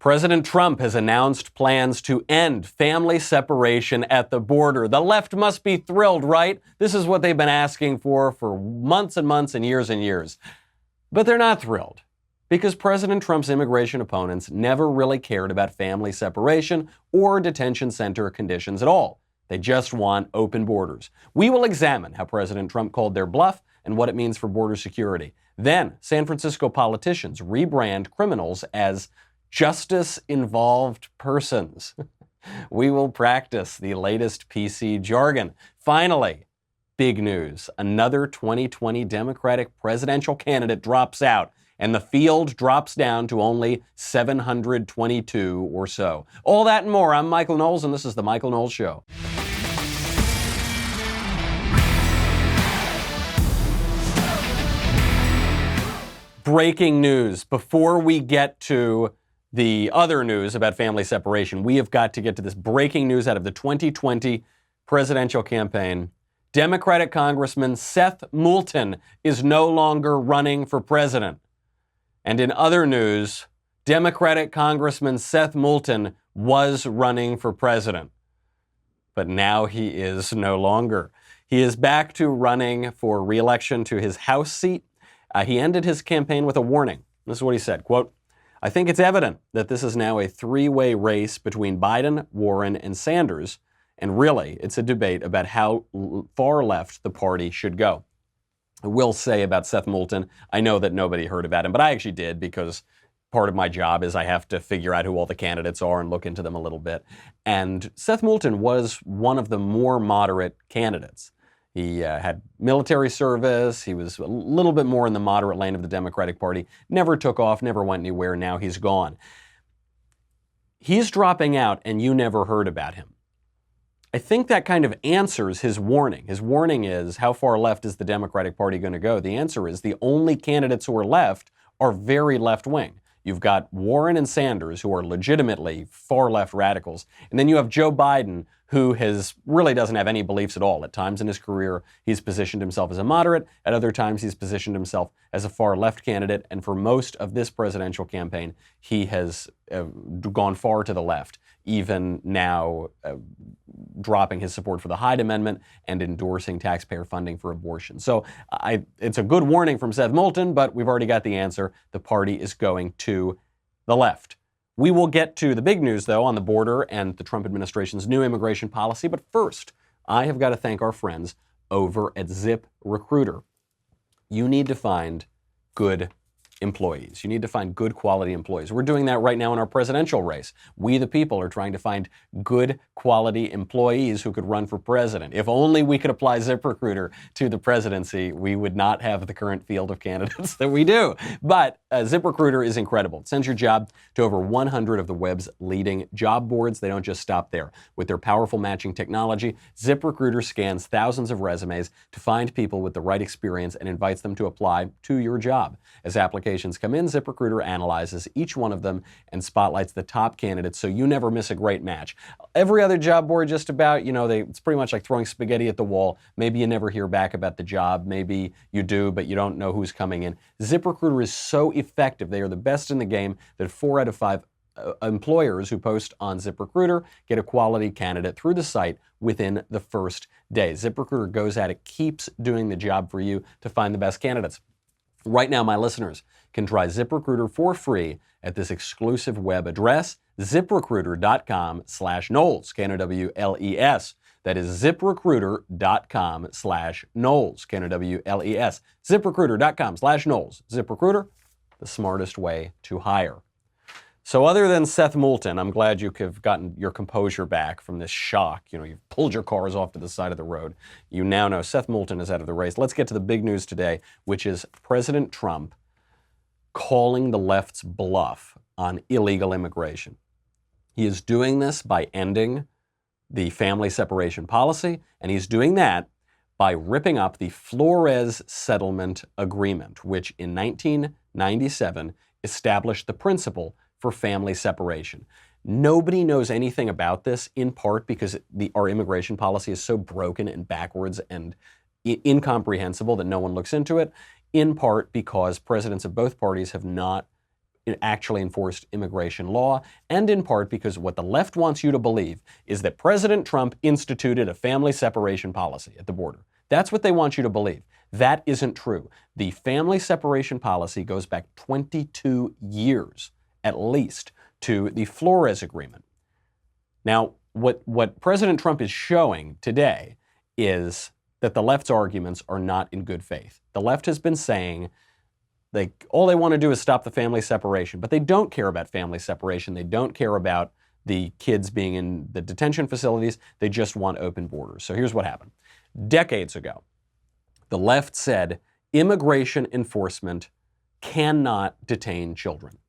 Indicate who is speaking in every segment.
Speaker 1: President Trump has announced plans to end family separation at the border. The left must be thrilled, right? This is what they've been asking for months and months and years. But they're not thrilled because President Trump's immigration opponents never really cared about family separation or detention center conditions at all. They just want open borders. We will examine how President Trump called their bluff and what it means for border security. Then, San Francisco politicians rebrand criminals as justice-involved persons. We will practice the latest PC jargon. Finally, big news. Another 2020 Democratic presidential candidate drops out, and the field drops down to only 722 or so. All that and more. I'm Michael Knowles, and this is The Michael Knowles Show. Breaking news. Before we get to the other news about family separation, we have got to get to this breaking news out of the 2020 presidential campaign. Democratic Congressman Seth Moulton is no longer running for president. And in other news, Democratic Congressman Seth Moulton was running for president. But now he is no longer. He is back to running for re-election to his House seat. He ended his campaign with a warning. This is what he said, quote, "I think it's evident that this is now a three-way race between Biden, Warren, and Sanders, and really, it's a debate about how far left the party should go." I will say about Seth Moulton, I know that nobody heard about him, but I actually did because part of my job is I have to figure out who all the candidates are and look into them a little bit. And Seth Moulton was one of the more moderate candidates. He had military service. He was a little bit more in the moderate lane of the Democratic Party. Never took off, never went anywhere. Now he's gone. He's dropping out, and you never heard about him. I think that kind of answers his warning. His warning is, how far left is the Democratic Party going to go? The answer is the only candidates who are left are very left-wing. You've got Warren and Sanders, who are legitimately far-left radicals. And then you have Joe Biden, who really doesn't have any beliefs at all. At times in his career, he's positioned himself as a moderate. At other times, he's positioned himself as a far-left candidate. And for most of this presidential campaign, he has gone far to the left, even now dropping his support for the Hyde Amendment and endorsing taxpayer funding for abortion. So it's a good warning from Seth Moulton, but we've already got the answer. The party is going to the left. We will get to the big news, though, on the border and the Trump administration's new immigration policy. But first, I have got to thank our friends over at ZipRecruiter. You need to find good employees. You need to find good quality employees. We're doing that right now in our presidential race. We, the people, are trying to find good quality employees who could run for president. If only we could apply ZipRecruiter to the presidency, we would not have the current field of candidates that we do. But ZipRecruiter is incredible. It sends your job to over 100 of the web's leading job boards. They don't just stop there. With their powerful matching technology, ZipRecruiter scans thousands of resumes to find people with the right experience and invites them to apply to your job. As applications come in, ZipRecruiter analyzes each one of them and spotlights the top candidates so you never miss a great match. Every other job board, just about, it's pretty much like throwing spaghetti at the wall. Maybe you never hear back about the job. Maybe you do, but you don't know who's coming in. ZipRecruiter is so effective. They are the best in the game that 4 out of 5 employers who post on ZipRecruiter get a quality candidate through the site within the first day. ZipRecruiter goes at it, keeps doing the job for you to find the best candidates. Right now, my listeners can try ZipRecruiter for free at this exclusive web address, ZipRecruiter.com/Knowles, Knowles. That is ZipRecruiter.com/Knowles, Knowles. ZipRecruiter.com/Knowles. ZipRecruiter, the smartest way to hire. So other than Seth Moulton, I'm glad you have gotten your composure back from this shock. You've pulled your cars off to the side of the road. You now know Seth Moulton is out of the race. Let's get to the big news today, which is President Trump calling the left's bluff on illegal immigration. He is doing this by ending the family separation policy, and he's doing that by ripping up the Flores Settlement Agreement, which in 1997 established the principle for family separation. Nobody knows anything about this, in part because our immigration policy is so broken and backwards and incomprehensible that no one looks into it, in part because presidents of both parties have not actually enforced immigration law, and in part because what the left wants you to believe is that President Trump instituted a family separation policy at the border. That's what they want you to believe. That isn't true. The family separation policy goes back 22 years, at least, to the Flores Agreement. Now, what President Trump is showing today is that the left's arguments are not in good faith. The left has been saying all they want to do is stop the family separation, but they don't care about family separation. They don't care about the kids being in the detention facilities. They just want open borders. So here's what happened. Decades ago, the left said immigration enforcement cannot detain children.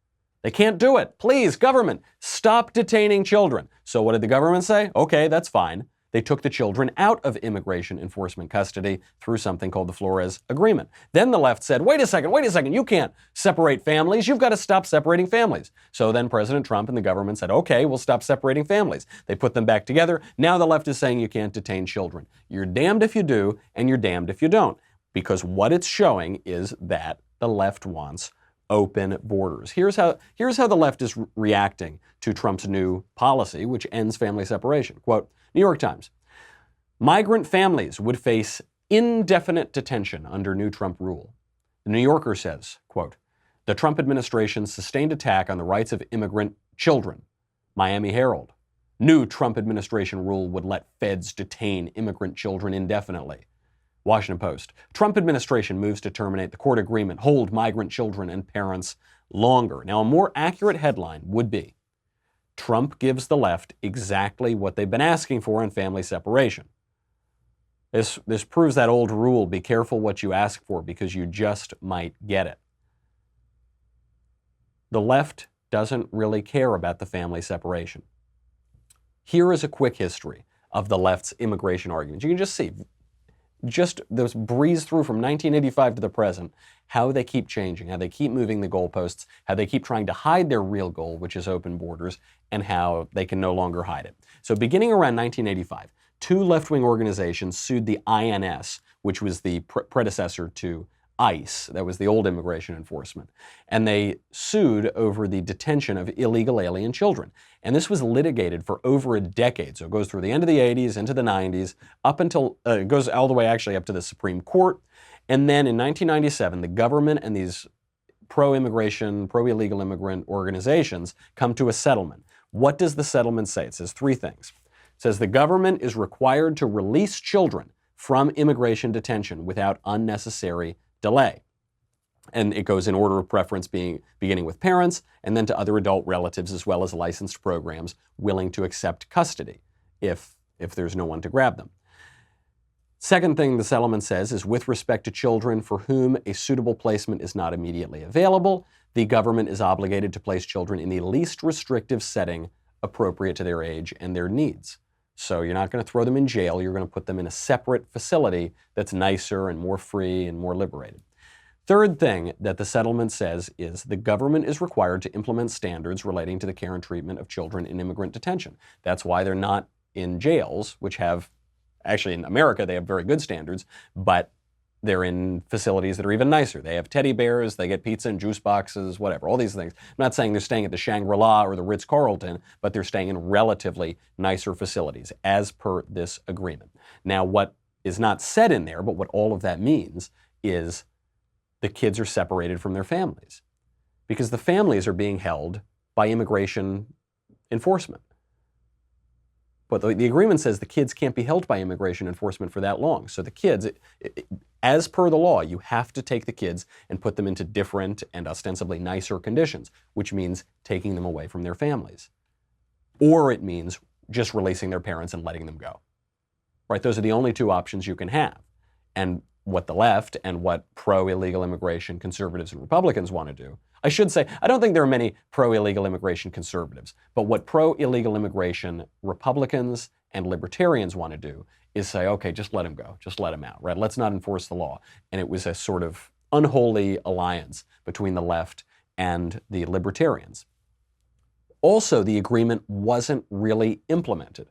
Speaker 1: They can't do it. Please, government, stop detaining children. So what did the government say? Okay, that's fine. They took the children out of immigration enforcement custody through something called the Flores Agreement. Then the left said, wait a second, you can't separate families. You've got to stop separating families. So then President Trump and the government said, okay, we'll stop separating families. They put them back together. Now the left is saying you can't detain children. You're damned if you do, and you're damned if you don't. Because what it's showing is that the left wants open borders. Here's how the left is reacting to Trump's new policy, which ends family separation. Quote, New York Times, migrant families would face indefinite detention under new Trump rule. The New Yorker says, quote, the Trump administration's sustained attack on the rights of immigrant children. Miami Herald, new Trump administration rule would let feds detain immigrant children indefinitely. Washington Post, Trump administration moves to terminate the court agreement, hold migrant children and parents longer. Now, a more accurate headline would be, Trump gives the left exactly what they've been asking for in family separation. This proves that old rule, be careful what you ask for because you just might get it. The left doesn't really care about the family separation. Here is a quick history of the left's immigration arguments. You can just see, those breeze through from 1985 to the present, how they keep changing, how they keep moving the goalposts, how they keep trying to hide their real goal, which is open borders, and how they can no longer hide it. So beginning around 1985, two left-wing organizations sued the INS, which was the predecessor to ICE, that was the old immigration enforcement, and they sued over the detention of illegal alien children. And this was litigated for over a decade. So it goes through the end of the 80s, into the 90s, up until, it goes all the way actually up to the Supreme Court. And then in 1997, the government and these pro-immigration, pro-illegal immigrant organizations come to a settlement. What does the settlement say? It says three things. It says the government is required to release children from immigration detention without unnecessary delay. And it goes in order of preference, beginning with parents and then to other adult relatives as well as licensed programs willing to accept custody if there's no one to grab them. Second thing the settlement says is with respect to children for whom a suitable placement is not immediately available, the government is obligated to place children in the least restrictive setting appropriate to their age and their needs. So you're not going to throw them in jail, you're going to put them in a separate facility that's nicer and more free and more liberated. Third thing that the settlement says is the government is required to implement standards relating to the care and treatment of children in immigrant detention. That's why they're not in jails, which have, actually in America, they have very good standards, but they're in facilities that are even nicer. They have teddy bears, they get pizza and juice boxes, whatever, all these things. I'm not saying they're staying at the Shangri-La or the Ritz-Carlton, but they're staying in relatively nicer facilities as per this agreement. Now, what is not said in there, but what all of that means is the kids are separated from their families because the families are being held by immigration enforcement. But the agreement says the kids can't be held by immigration enforcement for that long. So the kids, as per the law, you have to take the kids and put them into different and ostensibly nicer conditions, which means taking them away from their families. Or it means just releasing their parents and letting them go. Right? Those are the only two options you can have. And what the left and what pro-illegal immigration conservatives and Republicans want to do. I should say, I don't think there are many pro-illegal immigration conservatives, but what pro-illegal immigration Republicans and libertarians want to do is say, okay, just let him go, just let him out, right? Let's not enforce the law. And it was a sort of unholy alliance between the left and the libertarians. Also, the agreement wasn't really implemented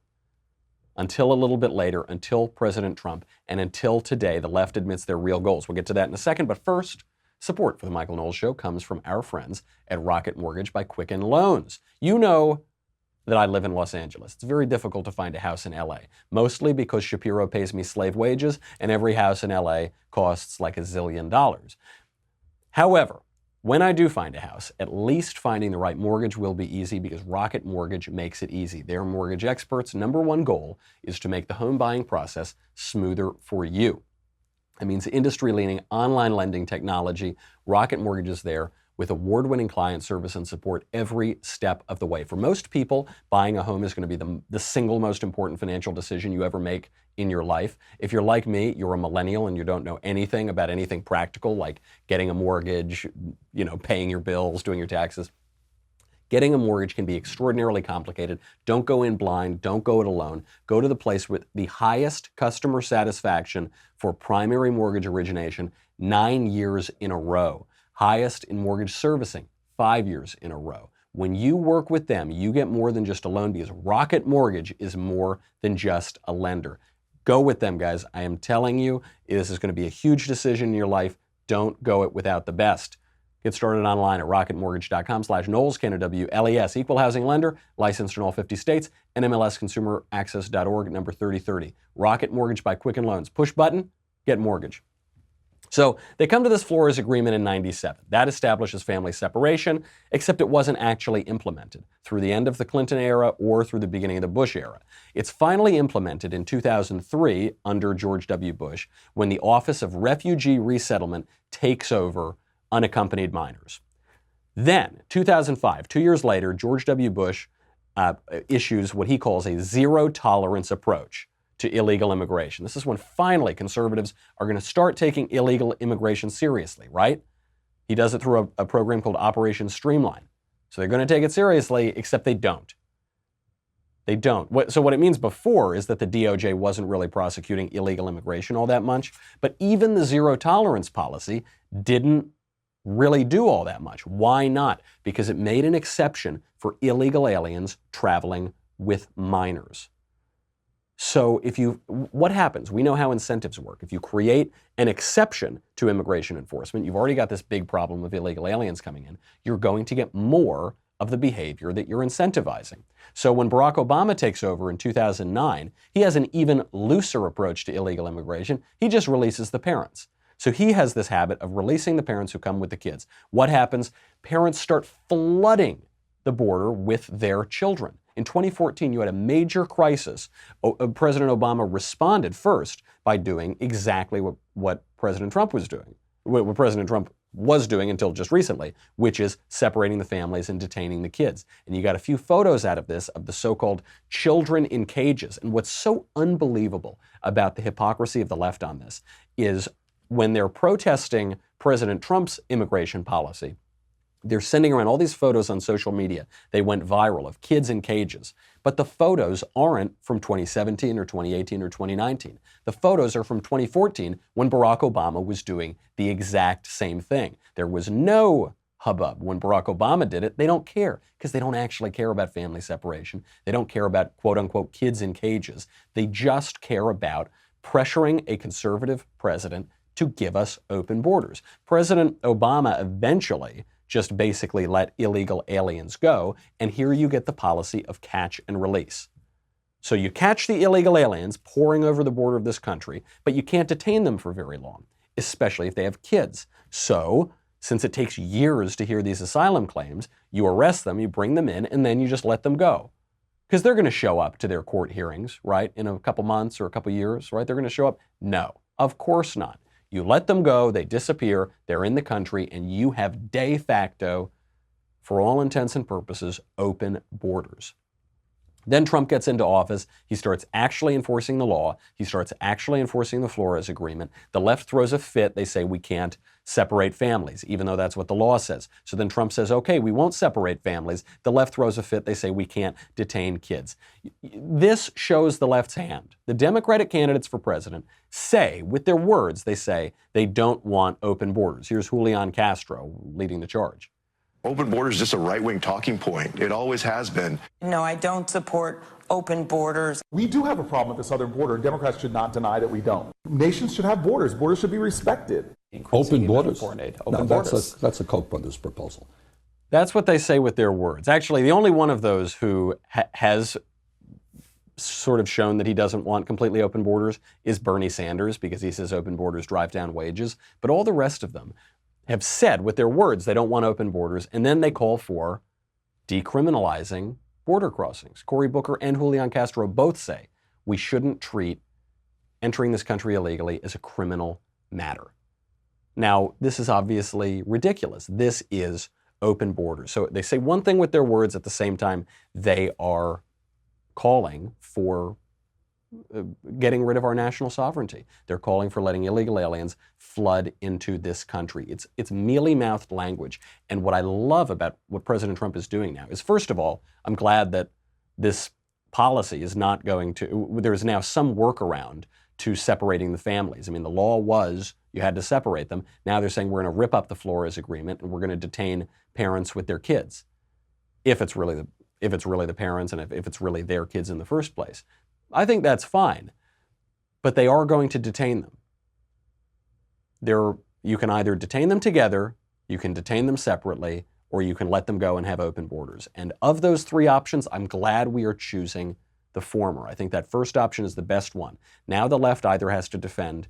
Speaker 1: until a little bit later, until President Trump, and until today, the left admits their real goals. We'll get to that in a second, but first, Support for the Michael Knowles Show comes from our friends at Rocket Mortgage by Quicken Loans. You know that I live in Los Angeles. It's very difficult to find a house in LA, mostly because Shapiro pays me slave wages and every house in LA costs like $1 zillion. However, when I do find a house, at least finding the right mortgage will be easy because Rocket Mortgage makes it easy. Their mortgage experts' number one goal is to make the home buying process smoother for you. That means industry-leading online lending technology. Rocket Mortgage is there with award-winning client service and support every step of the way. For most people, buying a home is going to be the single most important financial decision you ever make in your life. If you're like me, you're a millennial and you don't know anything about anything practical like getting a mortgage, paying your bills, doing your taxes. Getting a mortgage can be extraordinarily complicated. Don't go in blind. Don't go it alone. Go to the place with the highest customer satisfaction for primary mortgage origination 9 years in a row. Highest in mortgage servicing 5 years in a row. When you work with them, you get more than just a loan because Rocket Mortgage is more than just a lender. Go with them, guys. I am telling you, this is going to be a huge decision in your life. Don't go it without the best. Get started online at rocketmortgage.com/Knowles, K-N-O-W-L-E-S, equal housing lender, licensed in all 50 states, NMLSconsumeraccess.org, number 3030. Rocket Mortgage by Quicken Loans. Push button, get mortgage. So they come to this Flores Agreement in 97. That establishes family separation, except it wasn't actually implemented through the end of the Clinton era or through the beginning of the Bush era. It's finally implemented in 2003 under George W. Bush when the Office of Refugee Resettlement takes over unaccompanied minors. Then, 2005, 2 years later, George W. Bush issues what he calls a zero-tolerance approach to illegal immigration. This is when finally conservatives are going to start taking illegal immigration seriously, right? He does it through a program called Operation Streamline. So they're going to take it seriously, except they don't. They don't. So what it means before is that the DOJ wasn't really prosecuting illegal immigration all that much, but even the zero-tolerance policy didn't really do all that much. Why not? Because it made an exception for illegal aliens traveling with minors. So what happens? We know how incentives work. If you create an exception to immigration enforcement, you've already got this big problem of illegal aliens coming in. You're going to get more of the behavior that you're incentivizing. So when Barack Obama takes over in 2009, he has an even looser approach to illegal immigration. He just releases the parents. So he has this habit of releasing the parents who come with the kids. What happens? Parents start flooding the border with their children. In 2014, you had a major crisis. President Obama responded first by doing exactly what President Trump was doing, what President Trump was doing until just recently, which is separating the families and detaining the kids. And you got a few photos out of this, of the so-called children in cages. And what's so unbelievable about the hypocrisy of the left on this is when they're protesting President Trump's immigration policy, they're sending around all these photos on social media. They went viral of kids in cages. But the photos aren't from 2017 or 2018 or 2019. The photos are from 2014 when Barack Obama was doing the exact same thing. There was no hubbub when Barack Obama did it. They don't care because they don't actually care about family separation. They don't care about quote unquote kids in cages. They just care about pressuring a conservative president to give us open borders. President Obama eventually just basically let illegal aliens go, and here you get the policy of catch and release. So you catch the illegal aliens pouring over the border of this country, but you can't detain them for very long, especially if they have kids. So, since it takes years to hear these asylum claims, you arrest them, you bring them in, and then you just let them go. Because they're going to show up to their court hearings, right, in a couple months or a couple years, right? They're going to show up? No, of course not. You let them go, they disappear, they're in the country, and you have de facto, for all intents and purposes, open borders. Then Trump gets into office. He starts actually enforcing the law. He starts actually enforcing the Flores Agreement. The left throws a fit. They say we can't separate families, even though that's what the law says. So then Trump says, okay, we won't separate families. The left throws a fit. They say we can't detain kids. This shows the left's hand. The Democratic candidates for president say, with their words, they say they don't want open borders. Here's Julian Castro leading the charge.
Speaker 2: Open borders is just a right-wing talking point. It always has been.
Speaker 3: No, I don't support open borders.
Speaker 4: We do have a problem with the southern border. Democrats should not deny that we don't. Nations should have borders. Borders should be respected. Open borders?
Speaker 1: Foreign aid.
Speaker 4: No,
Speaker 1: Open borders.
Speaker 4: that's a Koch brothers proposal.
Speaker 1: That's what they say with their words. Actually, the only one of those who has sort of shown that he doesn't want completely open borders is Bernie Sanders, because he says open borders drive down wages. But all the rest of them have said with their words they don't want open borders, and then they call for decriminalizing border crossings. Cory Booker and Julian Castro both say we shouldn't treat entering this country illegally as a criminal matter. Now, this is obviously ridiculous. This is open borders. So they say one thing with their words, at the same time they are calling for getting rid of our national sovereignty. They're calling for letting illegal aliens flood into this country. It's mealy-mouthed language. And what I love about what President Trump is doing now is, first of all, I'm glad that this policy is not going to, there is now some workaround to separating the families. I mean, the law was you had to separate them. Now they're saying we're going to rip up the Flores Agreement and we're going to detain parents with their kids, if it's really the parents and if it's really their kids in the first place. I think that's fine, but they are going to detain them. You can either detain them together, you can detain them separately, or you can let them go and have open borders. And of those three options, I'm glad we are choosing the former. I think that first option is the best one. Now the left either has to defend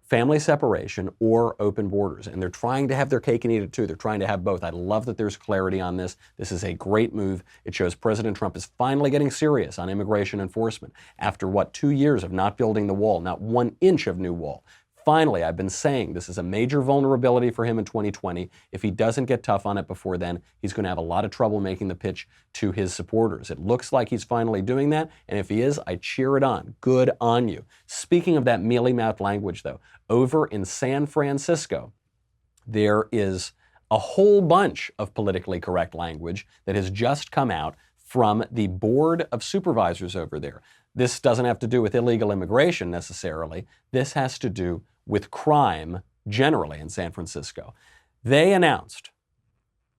Speaker 1: family separation or open borders, and they're trying to have their cake and eat it too. They're trying to have both. I love that there's clarity on this. This is a great move. It shows President Trump is finally getting serious on immigration enforcement after, 2 years of not building the wall, not 1 inch of new wall. Finally, I've been saying this is a major vulnerability for him in 2020. If he doesn't get tough on it before then, he's going to have a lot of trouble making the pitch to his supporters. It looks like he's finally doing that, and if he is, I cheer it on. Good on you. Speaking of that mealy-mouthed language, though, over in San Francisco, there is a whole bunch of politically correct language that has just come out from the Board of Supervisors over there. This doesn't have to do with illegal immigration necessarily. This has to do with crime generally in San Francisco. They announced,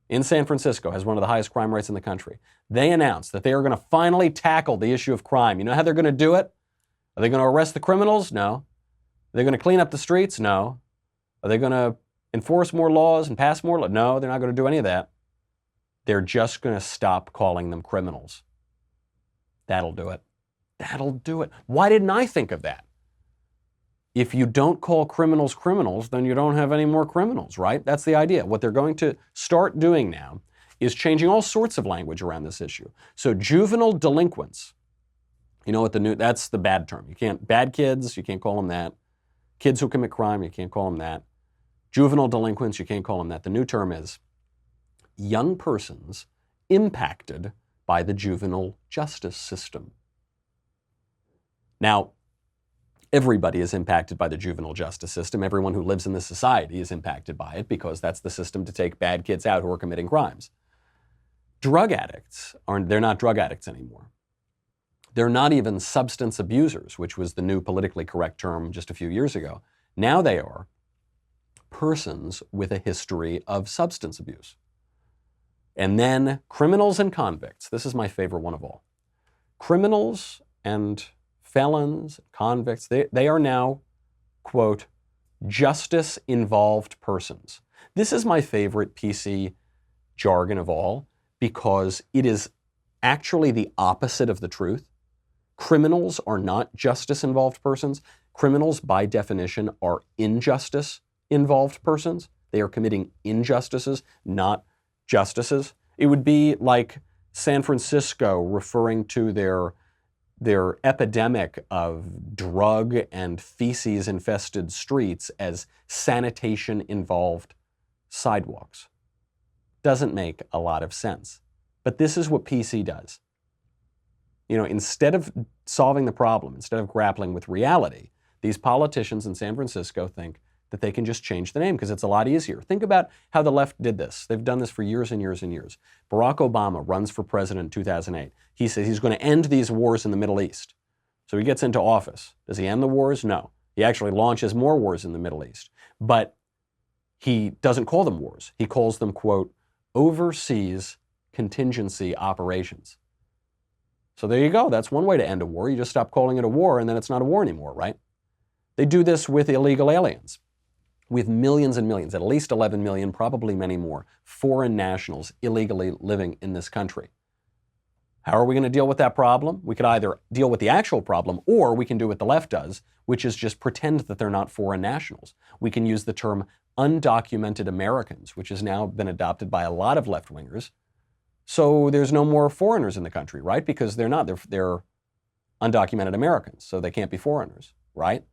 Speaker 1: in San Francisco, has one of the highest crime rates in the country, they announced that they are going to finally tackle the issue of crime. You know how they're going to do it? Are they going to arrest the criminals? No. Are they going to clean up the streets? No. Are they going to enforce more laws and pass more laws? No, they're not going to do any of that. They're just going to stop calling them criminals. That'll do it. That'll do it. Why didn't I think of that? If you don't call criminals criminals, then you don't have any more criminals, right? That's the idea. What they're going to start doing now is changing all sorts of language around this issue. So juvenile delinquents, you know what that's the bad term. Bad kids, you can't call them that. Kids who commit crime, you can't call them that. Juvenile delinquents, you can't call them that. The new term is young persons impacted by the juvenile justice system. Now, everybody is impacted by the juvenile justice system. Everyone who lives in this society is impacted by it because that's the system to take bad kids out who are committing crimes. Drug addicts they're not drug addicts anymore. They're not even substance abusers, which was the new politically correct term just a few years ago. Now they are persons with a history of substance abuse. And then criminals and convicts. This is my favorite one of all. Criminals and felons, convicts, they are now, quote, justice-involved persons. This is my favorite PC jargon of all because it is actually the opposite of the truth. Criminals are not justice-involved persons. Criminals, by definition, are injustice-involved persons. They are committing injustices, not justices. It would be like San Francisco referring to their epidemic of drug and feces-infested streets as sanitation-involved sidewalks. Doesn't make a lot of sense. But this is what PC does. You know, instead of solving the problem, instead of grappling with reality, these politicians in San Francisco think that they can just change the name because it's a lot easier. Think about how the left did this. They've done this for years and years and years. Barack Obama runs for president in 2008. He says he's going to end these wars in the Middle East. So he gets into office. Does he end the wars? No. He actually launches more wars in the Middle East. But he doesn't call them wars. He calls them, quote, overseas contingency operations. So there you go. That's one way to end a war. You just stop calling it a war and then it's not a war anymore, right? They do this with illegal aliens. We have millions and millions, at least 11 million, probably many more, foreign nationals illegally living in this country. How are we going to deal with that problem? We could either deal with the actual problem, or we can do what the left does, which is just pretend that they're not foreign nationals. We can use the term undocumented Americans, which has now been adopted by a lot of left-wingers. So there's no more foreigners in the country, right? Because they're not. They're undocumented Americans, so they can't be foreigners, right?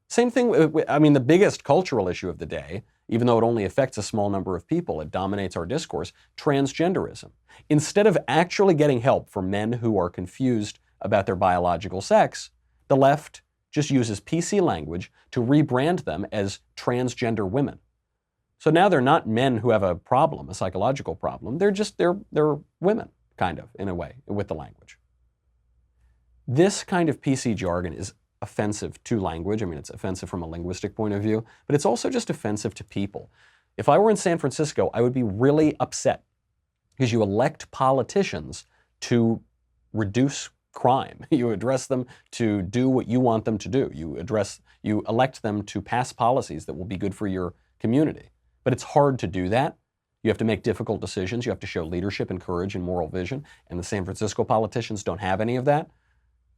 Speaker 1: Same thing, I mean, the biggest cultural issue of the day, even though it only affects a small number of people, it dominates our discourse, transgenderism. Instead of actually getting help for men who are confused about their biological sex, the left just uses PC language to rebrand them as transgender women. So now they're not men who have a problem, a psychological problem. They're women, kind of, in a way, with the language. This kind of PC jargon is offensive to language. I mean, it's offensive from a linguistic point of view, but it's also just offensive to people. If I were in San Francisco, I would be really upset because you elect politicians to reduce crime. You address them to do what you want them to do. You elect them to pass policies that will be good for your community. But it's hard to do that. You have to make difficult decisions. You have to show leadership and courage and moral vision. And the San Francisco politicians don't have any of that.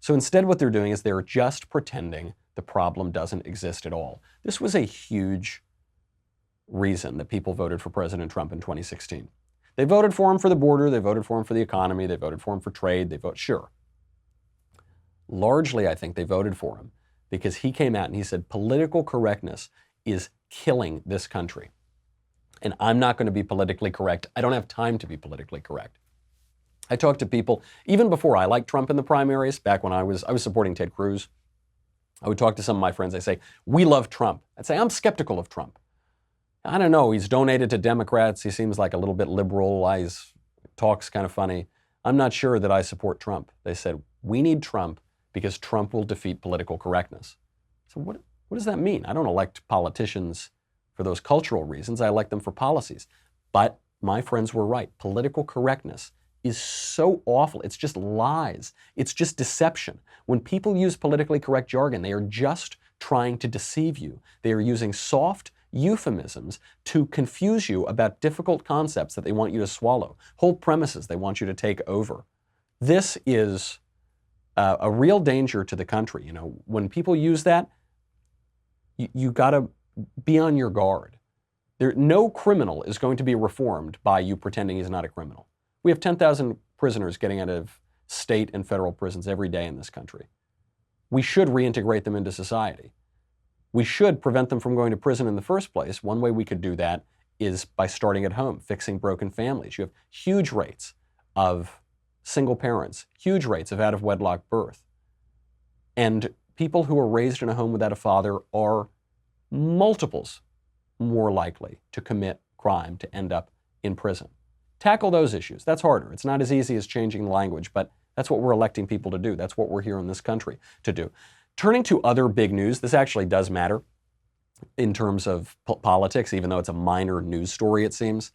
Speaker 1: So instead what they're doing is they're just pretending the problem doesn't exist at all. This was a huge reason that people voted for President Trump in 2016. They voted for him for the border, they voted for him for the economy, they voted for him for trade, sure. Largely, I think they voted for him because he came out and he said political correctness is killing this country. And I'm not going to be politically correct. I don't have time to be politically correct. I talked to people, even before I liked Trump in the primaries, back when I was supporting Ted Cruz. I would talk to some of my friends. They say, we love Trump. I'd say, I'm skeptical of Trump. I don't know. He's donated to Democrats. He seems like a little bit liberal. He talks kind of funny. I'm not sure that I support Trump. They said, we need Trump because Trump will defeat political correctness. So what does that mean? I don't elect politicians for those cultural reasons. I elect them for policies. But my friends were right. Political correctness is so awful. It's just lies. It's just deception. When people use politically correct jargon, they are just trying to deceive you. They are using soft euphemisms to confuse you about difficult concepts that they want you to swallow, whole premises they want you to take over. This is a real danger to the country. You know, when people use that, you gotta be on your guard. No criminal is going to be reformed by you pretending he's not a criminal. We have 10,000 prisoners getting out of state and federal prisons every day in this country. We should reintegrate them into society. We should prevent them from going to prison in the first place. One way we could do that is by starting at home, fixing broken families. You have huge rates of single parents, huge rates of out-of-wedlock birth. And people who are raised in a home without a father are multiples more likely to commit crime, to end up in prison. Tackle those issues. That's harder. It's not as easy as changing the language, but that's what we're electing people to do. That's what we're here in this country to do. Turning to other big news, this actually does matter in terms of politics, even though it's a minor news story, it seems.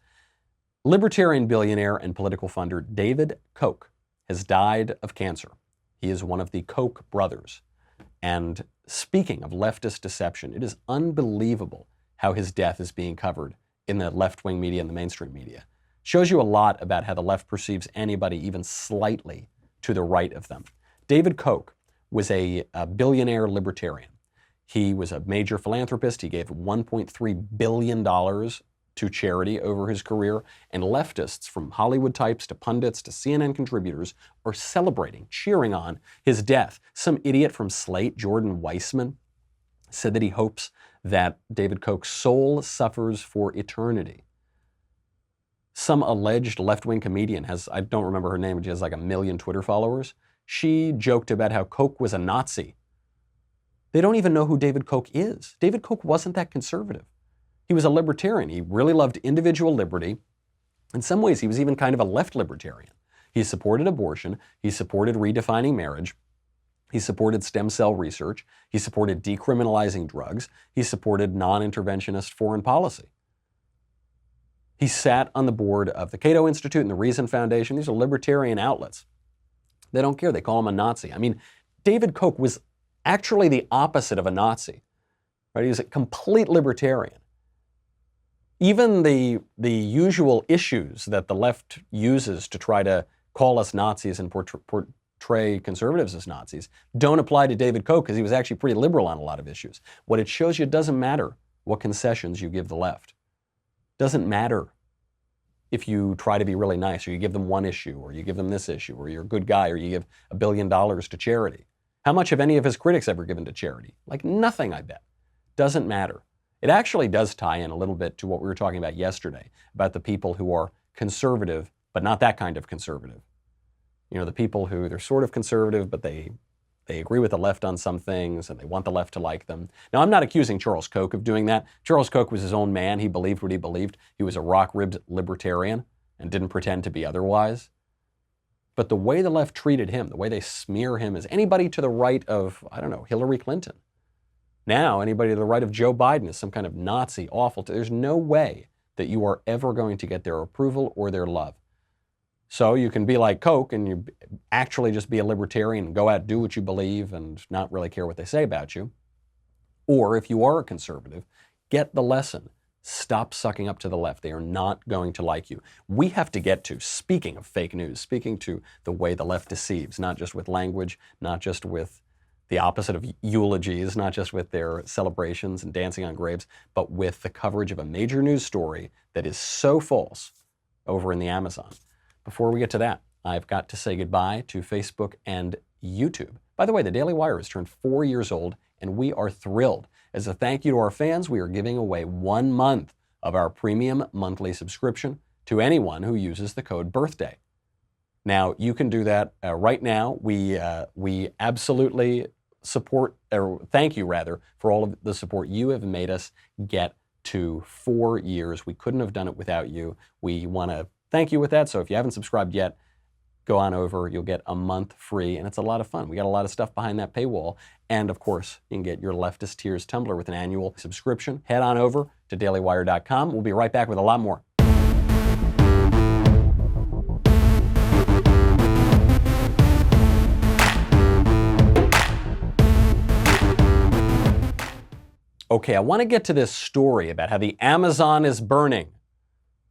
Speaker 1: Libertarian billionaire and political funder David Koch has died of cancer. He is one of the Koch brothers. And speaking of leftist deception, it is unbelievable how his death is being covered in the left-wing media and the mainstream media. Shows you a lot about how the left perceives anybody even slightly to the right of them. David Koch was a billionaire libertarian. He was a major philanthropist. He gave $1.3 billion to charity over his career, and leftists from Hollywood types to pundits to CNN contributors are celebrating, cheering on his death. Some idiot from Slate, Jordan Weissman, said that he hopes that David Koch's soul suffers for eternity. Some alleged left-wing comedian I don't remember her name, but she has like 1 million Twitter followers. She joked about how Koch was a Nazi. They don't even know who David Koch is. David Koch wasn't that conservative. He was a libertarian. He really loved individual liberty. In some ways, he was even kind of a left libertarian. He supported abortion. He supported redefining marriage. He supported stem cell research. He supported decriminalizing drugs. He supported non-interventionist foreign policy. He sat on the board of the Cato Institute and the Reason Foundation. These are libertarian outlets. They don't care. They call him a Nazi. I mean, David Koch was actually the opposite of a Nazi. right? He's a complete libertarian. Even the usual issues that the left uses to try to call us Nazis and portray conservatives as Nazis don't apply to David Koch because he was actually pretty liberal on a lot of issues. What it shows you, it doesn't matter what concessions you give the left. It doesn't matter if you try to be really nice, or you give them one issue, or you give them this issue, or you're a good guy, or you give $1 billion to charity. How much have any of his critics ever given to charity? Like nothing, I bet. Doesn't matter. It actually does tie in a little bit to what we were talking about yesterday, about the people who are conservative, but not that kind of conservative. You know, the people who, they're sort of conservative, but they agree with the left on some things, and they want the left to like them. Now, I'm not accusing Charles Koch of doing that. Charles Koch was his own man. He believed what he believed. He was a rock-ribbed libertarian and didn't pretend to be otherwise. But the way the left treated him, the way they smear him as anybody to the right of, I don't know, Hillary Clinton. Now, anybody to the right of Joe Biden is some kind of Nazi, awful. There's no way that you are ever going to get their approval or their love. So you can be like Koch and you actually just be a libertarian and go out, do what you believe and not really care what they say about you. Or if you are a conservative, get the lesson. Stop sucking up to the left. They are not going to like you. We have to get to, speaking of fake news, speaking to the way the left deceives, not just with language, not just with the opposite of eulogies, not just with their celebrations and dancing on graves, but with the coverage of a major news story that is so false over in the Amazon. Before we get to that, I've got to say goodbye to Facebook and YouTube. By the way, the Daily Wire has turned 4 years old, and we are thrilled. As a thank you to our fans, we are giving away 1 month of our premium monthly subscription to anyone who uses the code BIRTHDAY. Now, you can do that right now. We absolutely support, or thank you rather, for all of the support you have made us get to 4 years. We couldn't have done it without you. We want to thank you with that. So if you haven't subscribed yet, go on over. You'll get a month free, and it's a lot of fun. We got a lot of stuff behind that paywall. And of course, you can get your Leftist Tears tumbler with an annual subscription. Head on over to dailywire.com. We'll be right back with a lot more. Okay, I want to get to this story about how the Amazon is burning.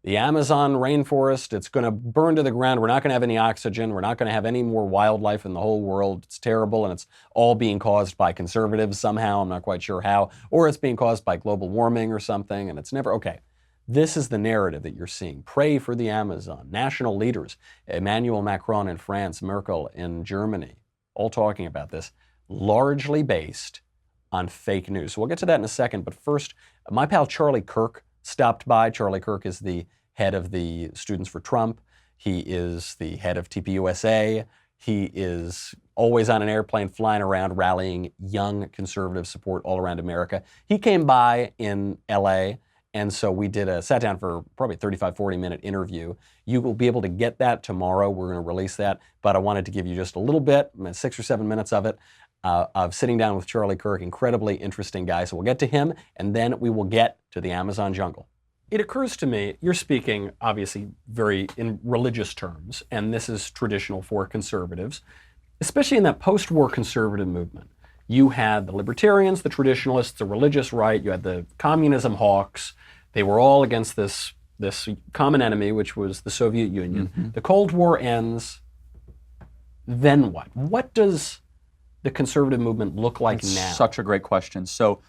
Speaker 1: The Amazon rainforest, it's going to burn to the ground. We're not going to have any oxygen. We're not going to have any more wildlife in the whole world. It's terrible, and it's all being caused by conservatives somehow. I'm not quite sure how. Or it's being caused by global warming or something, and it's never, okay. This is the narrative that you're seeing. Pray for the Amazon. National leaders, Emmanuel Macron in France, Merkel in Germany, all talking about this, largely based on fake news. So we'll get to that in a second, but first, my pal Charlie Kirk stopped by. Charlie Kirk is the head of the Students for Trump. He is the head of TPUSA. He is always on an airplane flying around rallying young conservative support all around America. He came by in LA, and so we sat down for probably a 35, 40-minute interview. You will be able to get that tomorrow. We're going to release that, but I wanted to give you just a little bit, 6 or 7 minutes of it, of sitting down with Charlie Kirk, incredibly interesting guy. So we'll get to him, and then we will get to the Amazon jungle. It occurs to me, you're speaking obviously very in religious terms, and this is traditional for conservatives, especially in that post-war conservative movement. You had the libertarians, the traditionalists, the religious right, you had the communism hawks. They were all against this common enemy, which was the Soviet Union. Mm-hmm. The Cold War ends, then what? What does the conservative movement look like now?
Speaker 5: Such a great question. So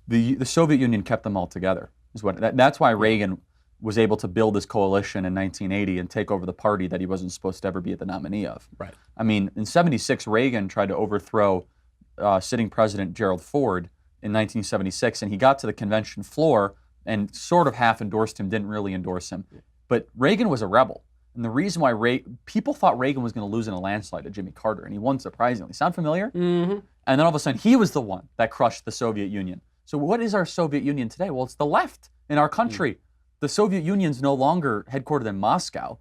Speaker 5: the Soviet Union kept them all together. That's why Reagan was able to build this coalition in 1980 and take over the party that he wasn't supposed to ever be the nominee of.
Speaker 1: Right.
Speaker 5: I mean, in '76, Reagan tried to overthrow sitting President Gerald Ford in 1976, and he got to the convention floor and sort of half endorsed him, didn't really endorse him. But Reagan was a rebel. And the reason why people thought Reagan was going to lose in a landslide to Jimmy Carter, and he won surprisingly. Sound familiar? Mm-hmm. And then all of a sudden, he was the one that crushed the Soviet Union. So what is our Soviet Union today? Well, it's the left in our country. The Soviet Union's no longer headquartered in Moscow.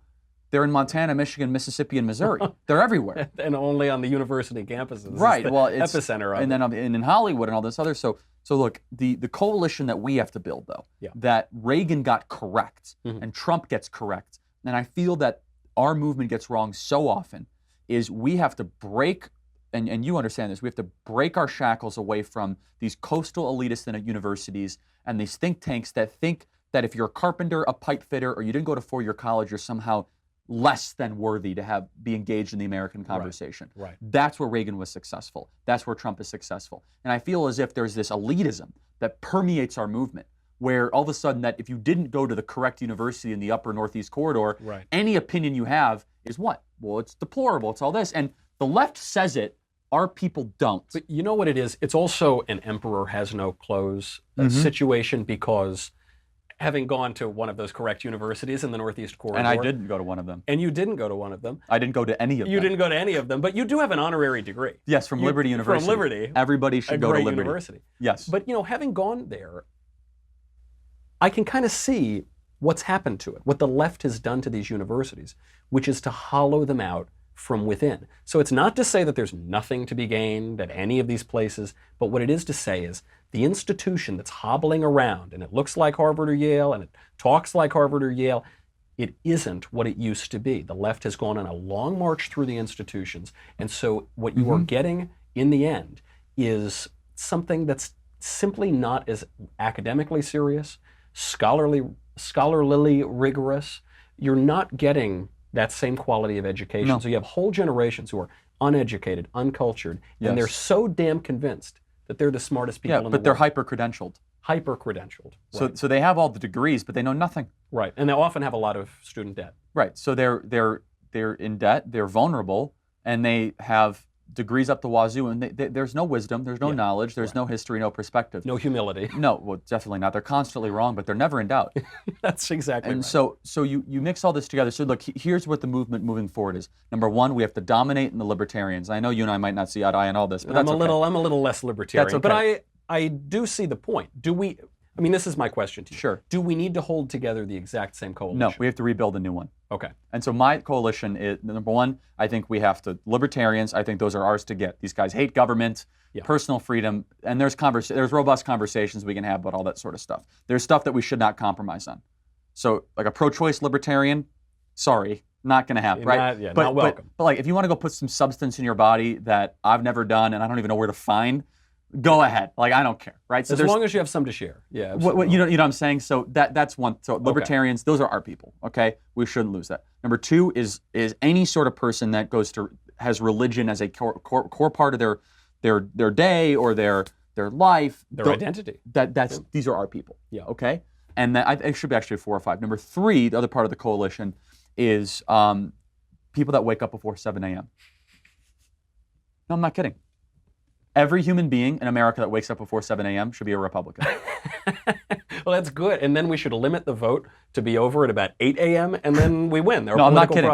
Speaker 5: They're in Montana, Michigan, Mississippi, and Missouri. They're everywhere.
Speaker 1: And only on the university campuses.
Speaker 5: Right.
Speaker 1: Well, it's epicenter of
Speaker 5: and
Speaker 1: it.
Speaker 5: Then in Hollywood and all this other. So look, the coalition that we have to build, though, that Reagan got correct and Trump gets correct, and I feel that our movement gets wrong so often, is we have to break and you understand this, we have to break our shackles away from these coastal elitists in universities and these think tanks that think that if you're a carpenter, a pipe fitter, or you didn't go to four-year college, you're somehow less than worthy to be engaged in the American conversation.
Speaker 1: Right.
Speaker 5: That's where Reagan was successful. That's where Trump is successful. And I feel as if there's this elitism that permeates our movement, where all of a sudden that if you didn't go to the correct university in the upper Northeast corridor, any opinion you have is what? Well, it's deplorable, it's all this. And the left says it, our people don't.
Speaker 1: But you know what it is? It's also an emperor has no clothes situation, because having gone to one of those correct universities in the Northeast corridor.
Speaker 5: And I didn't go to one of them.
Speaker 1: And you didn't go to one of them.
Speaker 5: I didn't go to any of them.
Speaker 1: You didn't go to any of them, but you do have an honorary degree.
Speaker 5: Yes, from Liberty University.
Speaker 1: From Liberty.
Speaker 5: Everybody should go to Liberty.
Speaker 1: University.
Speaker 5: Yes.
Speaker 1: But having gone there, I can kind of see what's happened to it, what the left has done to these universities, which is to hollow them out from within. So it's not to say that there's nothing to be gained at any of these places, but what it is to say is the institution that's hobbling around, and it looks like Harvard or Yale, and it talks like Harvard or Yale, it isn't what it used to be. The left has gone on a long march through the institutions, and so what you are getting in the end is something that's simply not as academically serious, scholarly rigorous. You're not getting that same quality of education.
Speaker 5: No.
Speaker 1: So you have whole generations who are uneducated, uncultured, and they're so damn convinced that they're the smartest people in the world.
Speaker 5: But they're hyper-credentialed.
Speaker 1: Hyper-credentialed. Right.
Speaker 5: So they have all the degrees, but they know nothing.
Speaker 1: Right, and they often have a lot of student debt.
Speaker 5: Right, so they're in debt, they're vulnerable, and they have degrees up the wazoo, and there's no wisdom, there's no knowledge, there's no history, no perspective.
Speaker 1: No humility.
Speaker 5: No, well, definitely not. They're constantly wrong, but they're never in doubt.
Speaker 1: That's exactly
Speaker 5: And
Speaker 1: right.
Speaker 5: so you mix all this together. So look, here's what the movement moving forward is. Number one, we have to dominate in the libertarians. I know you and I might not see eye to eye on all this, but that's
Speaker 1: I'm a little less libertarian.
Speaker 5: That's okay.
Speaker 1: But I do see the point. This is my question to you.
Speaker 5: Sure.
Speaker 1: Do we need to hold together the exact same coalition?
Speaker 5: No, we have to rebuild a new one.
Speaker 1: Okay.
Speaker 5: And so my coalition is, number one, I think we have to, libertarians, I think those are ours to get. These guys hate government, personal freedom, and there's robust conversations we can have about all that sort of stuff. There's stuff that we should not compromise on. So like a pro-choice libertarian, sorry, not going to happen, right?
Speaker 1: Not welcome.
Speaker 5: But like if you want to go put some substance in your body that I've never done and I don't even know where to find, go ahead. Like I don't care, right? So
Speaker 1: as long as you have some to share. Yeah.
Speaker 5: You know what I'm saying? So that's one. So libertarians, those are our people. Okay, we shouldn't lose that. Number two is any sort of person that has religion as a core part of their day or their life,
Speaker 1: their identity.
Speaker 5: These are our people.
Speaker 1: Yeah.
Speaker 5: Okay. And it should be actually 4 or 5. Number three, the other part of the coalition is people that wake up before 7 a.m. No, I'm not kidding. Every human being in America that wakes up before 7 a.m. should be a Republican.
Speaker 1: Well, that's good. And then we should limit the vote to be over at about 8 a.m. and then we win.
Speaker 5: No, I'm not kidding.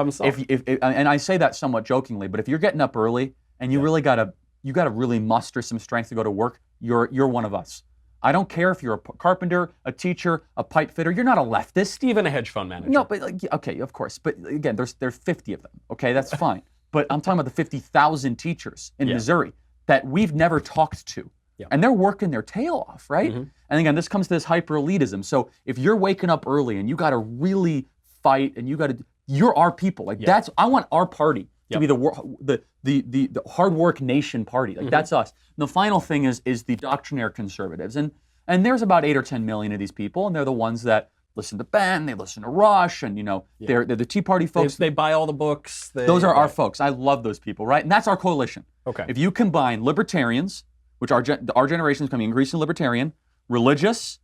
Speaker 5: And I say that somewhat jokingly, but if you're getting up early and you really gotta really muster some strength to go to work, you're one of us. I don't care if you're a carpenter, a teacher, a pipe fitter. You're not a leftist.
Speaker 1: Even a hedge fund manager.
Speaker 5: No, but okay, of course. But again, there's 50 of them. Okay, that's fine. But I'm talking about the 50,000 teachers in Missouri that we've never talked to. Yeah. And they're working their tail off, right? Mm-hmm. And again, this comes to this hyper-elitism. So if you're waking up early and you got to really fight and you're our people. Like I want our party to be the hard work nation party. Like that's us. And the final thing is the doctrinaire conservatives. And there's about 8 or 10 million of these people, and they're the ones that listen to Ben, they listen to Rush, and they're the Tea Party folks.
Speaker 1: They buy all the books.
Speaker 5: Those are our folks. I love those people, right? And that's our coalition.
Speaker 1: Okay.
Speaker 5: If you combine libertarians, which our generation is becoming increasingly libertarian, religious,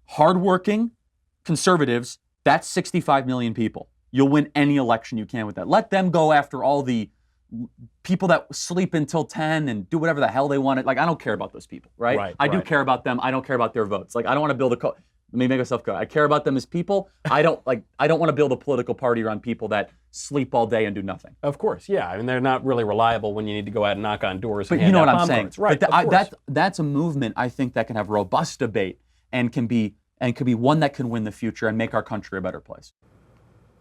Speaker 5: hardworking, conservatives, that's 65 million people. You'll win any election you can with that. Let them go after all the people that sleep until 10 and do whatever the hell they want. Like, I don't care about those people, right? I do care about them. I don't care about their votes. Like, I don't want to build let me make myself clear. I care about them as people. I don't want to build a political party around people that sleep all day and do nothing.
Speaker 1: Of course, yeah. I mean, they're not really reliable when you need to go out and knock on doors.
Speaker 5: But
Speaker 1: and
Speaker 5: you know
Speaker 1: hand
Speaker 5: what
Speaker 1: out
Speaker 5: I'm saying,
Speaker 1: cards. Right?
Speaker 5: But that's a movement I think that can have robust debate and can be one that can win the future and make our country a better place.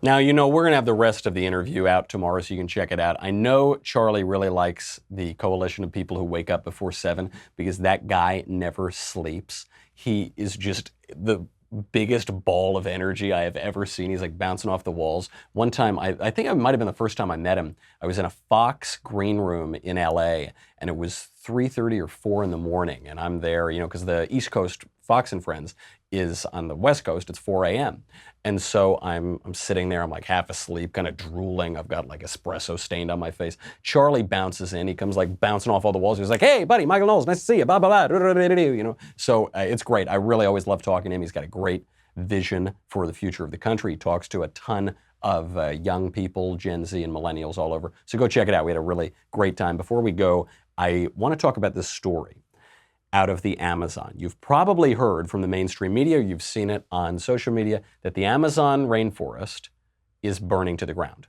Speaker 1: Now, we're going to have the rest of the interview out tomorrow, so you can check it out. I know Charlie really likes the coalition of people who wake up before 7 because that guy never sleeps. He is just the biggest ball of energy I have ever seen. He's like bouncing off the walls. One time, I think it might have been the first time I met him, I was in a Fox green room in LA, and it was 3:30 or 4 in the morning, and I'm there, because the East Coast Fox and Friends is on the West Coast, it's 4 a.m. And so I'm sitting there, I'm like half asleep, kind of drooling. I've got like espresso stained on my face. Charlie bounces in, he comes like bouncing off all the walls. He's like, "Hey, buddy, Michael Knowles, nice to see you, blah, blah, blah." So it's great. I really always love talking to him. He's got a great vision for the future of the country. He talks to a ton of young people, Gen Z and millennials all over. So go check it out. We had a really great time. Before we go, I want to talk about this story out of the Amazon. You've probably heard from the mainstream media, you've seen it on social media, that the Amazon rainforest is burning to the ground.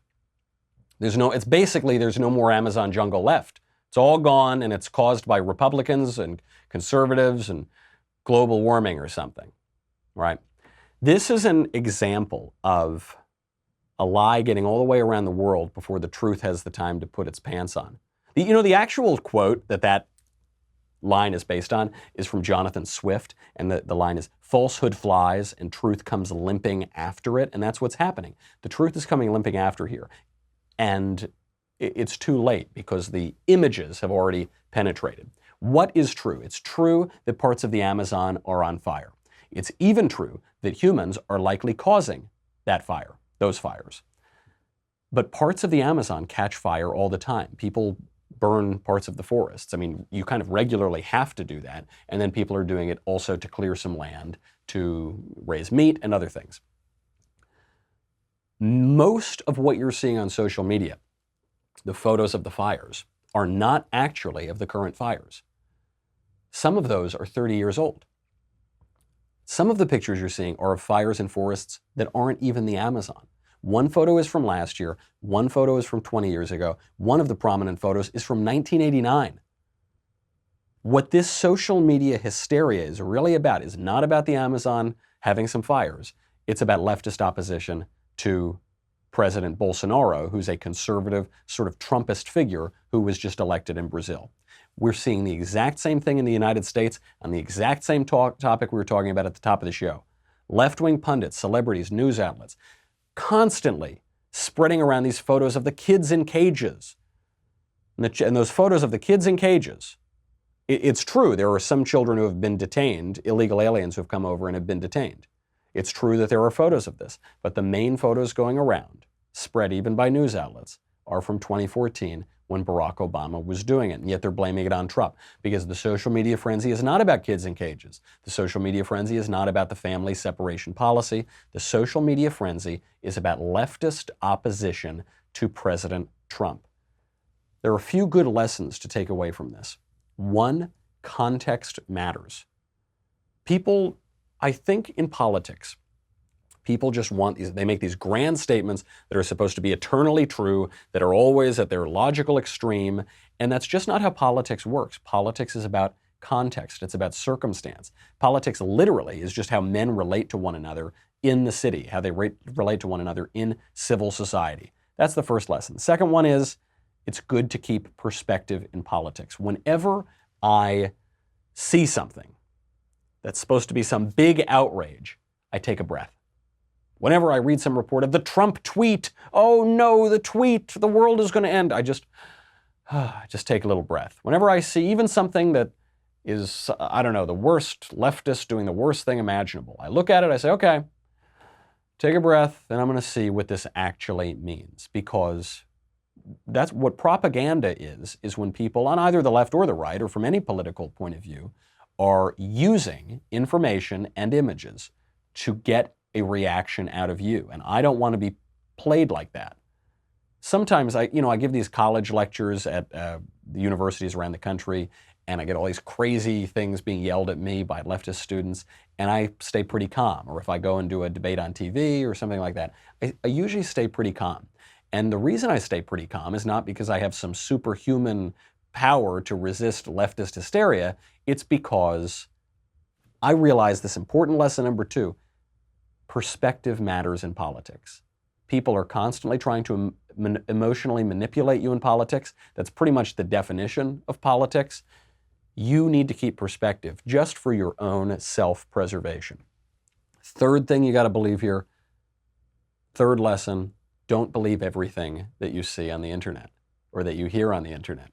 Speaker 1: There's no more Amazon jungle left. It's all gone, and it's caused by Republicans and conservatives and global warming or something, right? This is an example of a lie getting all the way around the world before the truth has the time to put its pants on. The actual quote that line is based on is from Jonathan Swift, and the line is, "Falsehood flies and truth comes limping after it," and that's what's happening. The truth is coming limping after here, and it's too late because the images have already penetrated. What is true? It's true that parts of the Amazon are on fire. It's even true that humans are likely causing those fires. But parts of the Amazon catch fire all the time. People burn parts of the forests. I mean, you kind of regularly have to do that, and then people are doing it also to clear some land, to raise meat and other things. Most of what you're seeing on social media, the photos of the fires, are not actually of the current fires. Some of those are 30 years old. Some of the pictures you're seeing are of fires in forests that aren't even the Amazon. One photo is from last year, one photo is from 20 years ago, one of the prominent photos is from 1989. What this social media hysteria is really about is not about the Amazon having some fires. It's about leftist opposition to President Bolsonaro, who's a conservative, sort of Trumpist figure who was just elected in Brazil. We're seeing the exact same thing in the United States on the exact same topic we were talking about at the top of the show. Left-wing pundits, celebrities, news outlets, constantly spreading around these photos of the kids in cages. And those photos of the kids in cages, it's true there are some children who have been detained, illegal aliens who have come over and have been detained. It's true that there are photos of this, but the main photos going around, spread even by news outlets, are from 2014 when Barack Obama was doing it, and yet they're blaming it on Trump because the social media frenzy is not about kids in cages. The social media frenzy is not about the family separation policy. The social media frenzy is about leftist opposition to President Trump. There are a few good lessons to take away from this. One, context matters. People, I think in politics, people just they make these grand statements that are supposed to be eternally true, that are always at their logical extreme, and that's just not how politics works. Politics is about context. It's about circumstance. Politics literally is just how men relate to one another in the city, how they relate to one another in civil society. That's the first lesson. The second one is it's good to keep perspective in politics. Whenever I see something that's supposed to be some big outrage, I take a breath. Whenever I read some report of the Trump tweet, oh no, the tweet, the world is going to end, I just take a little breath. Whenever I see even something that is, the worst leftist doing the worst thing imaginable, I look at it, I say, okay, take a breath, and I'm going to see what this actually means. Because that's what propaganda is when people on either the left or the right, or from any political point of view, are using information and images to get a reaction out of you. And I don't want to be played like that. Sometimes I give these college lectures at the universities around the country, and I get all these crazy things being yelled at me by leftist students, and I stay pretty calm. Or if I go and do a debate on TV or something like that, I usually stay pretty calm. And the reason I stay pretty calm is not because I have some superhuman power to resist leftist hysteria. It's because I realize this important lesson number 2. Perspective matters in politics. People are constantly trying to emotionally manipulate you in politics. That's pretty much the definition of politics. You need to keep perspective just for your own self-preservation. Third thing you got to believe here, third lesson, don't believe everything that you see on the internet or that you hear on the internet.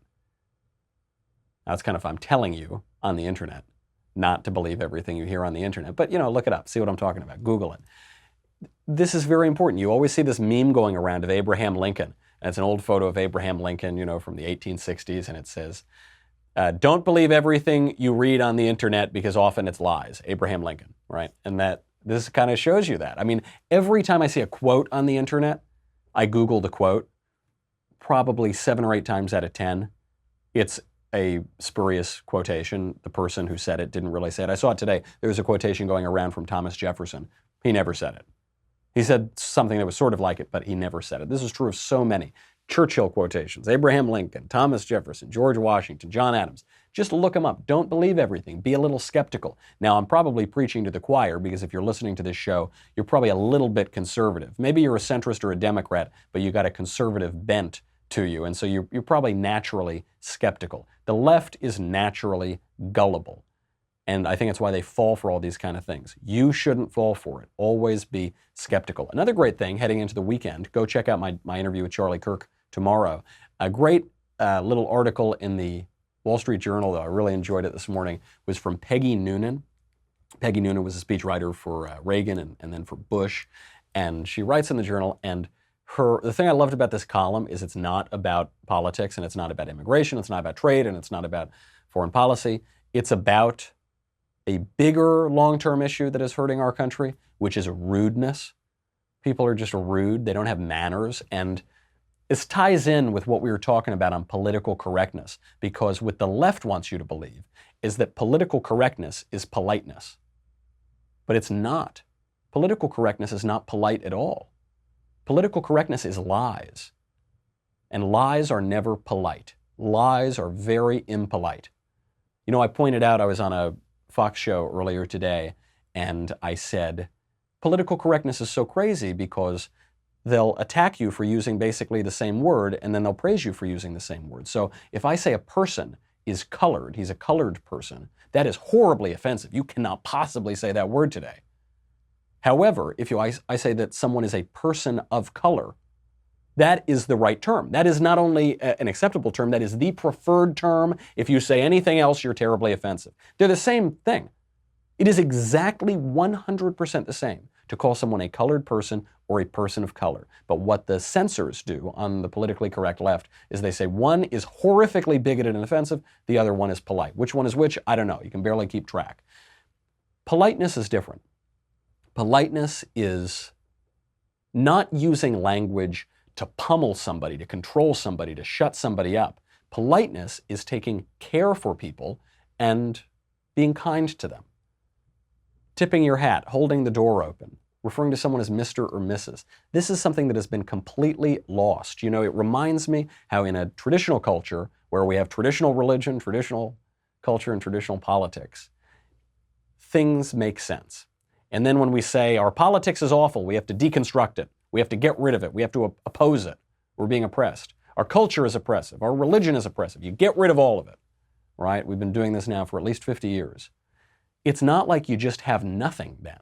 Speaker 1: That's kind of, I'm telling you on the internet not to believe everything you hear on the internet. But, look it up, see what I'm talking about, Google it. This is very important. You always see this meme going around of Abraham Lincoln. And it's an old photo of Abraham Lincoln, from the 1860s, and it says, don't believe everything you read on the internet because often it's lies. Abraham Lincoln, right? And this kind of shows you that. I mean, every time I see a quote on the internet, I Google the quote. Probably 7 or 8 times out of 10, it's a spurious quotation. The person who said it didn't really say it. I saw it today. There was a quotation going around from Thomas Jefferson. He never said it. He said something that was sort of like it, but he never said it. This is true of so many. Churchill quotations, Abraham Lincoln, Thomas Jefferson, George Washington, John Adams. Just look them up. Don't believe everything. Be a little skeptical. Now, I'm probably preaching to the choir because if you're listening to this show, you're probably a little bit conservative. Maybe you're a centrist or a Democrat, but you got a conservative bent to you, and so you're probably naturally skeptical. The left is naturally gullible, and I think that's why they fall for all these kind of things. You shouldn't fall for it. Always be skeptical. Another great thing heading into the weekend, go check out my interview with Charlie Kirk tomorrow. A great little article in the Wall Street Journal, though, I really enjoyed it this morning, was from Peggy Noonan. Peggy Noonan was a speechwriter for Reagan and then for Bush, and she writes in the Journal, and the thing I loved about this column is it's not about politics, and it's not about immigration, it's not about trade, and it's not about foreign policy. It's about a bigger long-term issue that is hurting our country, which is rudeness. People are just rude. They don't have manners. And this ties in with what we were talking about on political correctness, because what the left wants you to believe is that political correctness is politeness. But it's not. Political correctness is not polite at all. Political correctness is lies. And lies are never polite. Lies are very impolite. I pointed out, I was on a Fox show earlier today, and I said, political correctness is so crazy because they'll attack you for using basically the same word, and then they'll praise you for using the same word. So if I say a person is colored, he's a colored person, that is horribly offensive. You cannot possibly say that word today. However, if I say that someone is a person of color, that is the right term. That is not only an acceptable term, that is the preferred term. If you say anything else, you're terribly offensive. They're the same thing. It is exactly 100% the same to call someone a colored person or a person of color. But what the censors do on the politically correct left is they say one is horrifically bigoted and offensive, the other one is polite. Which one is which? I don't know. You can barely keep track. Politeness is different. Politeness is not using language to pummel somebody, to control somebody, to shut somebody up. Politeness is taking care for people and being kind to them. Tipping your hat, holding the door open, referring to someone as Mr. or Mrs. This is something that has been completely lost. It reminds me how in a traditional culture where we have traditional religion, traditional culture, and traditional politics, things make sense. And then when we say our politics is awful, we have to deconstruct it. We have to get rid of it. We have to oppose it. We're being oppressed. Our culture is oppressive. Our religion is oppressive. You get rid of all of it, right? We've been doing this now for at least 50 years. It's not like you just have nothing then,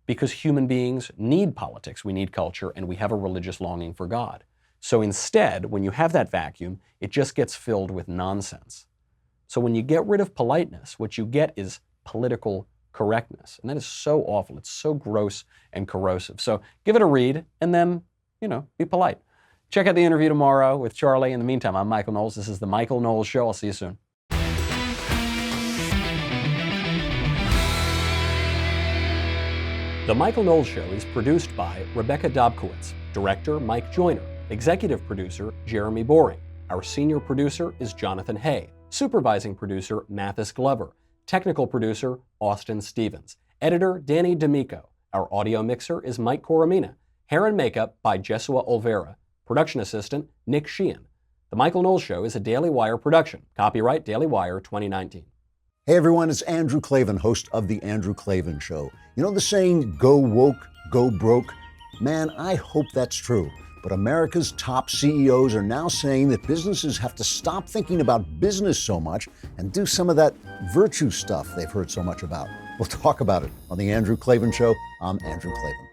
Speaker 1: because human beings need politics, we need culture, and we have a religious longing for God. So instead, when you have that vacuum, it just gets filled with nonsense. So when you get rid of politeness, what you get is political correctness. And that is so awful. It's so gross and corrosive. So give it a read and then, be polite. Check out the interview tomorrow with Charlie. In the meantime, I'm Michael Knowles. This is The Michael Knowles Show. I'll see you soon. The Michael Knowles Show is produced by Rebecca Dobkowitz, director Mike Joyner, executive producer Jeremy Boring. Our senior producer is Jonathan Hay, supervising producer Mathis Glover, technical producer Austin Stevens, editor Danny D'Amico. Our audio mixer is Mike Coromina. Hair and makeup by Jesua Olvera. Production assistant Nick Sheehan. The Michael Knowles Show is a Daily Wire production. Copyright Daily Wire 2019.
Speaker 6: Hey everyone, it's Andrew Klavan, host of The Andrew Klavan Show. You know the saying, go woke, go broke? Man, I hope that's true. But America's top CEOs are now saying that businesses have to stop thinking about business so much and do some of that virtue stuff they've heard so much about. We'll talk about it on The Andrew Klavan Show. I'm Andrew Klavan.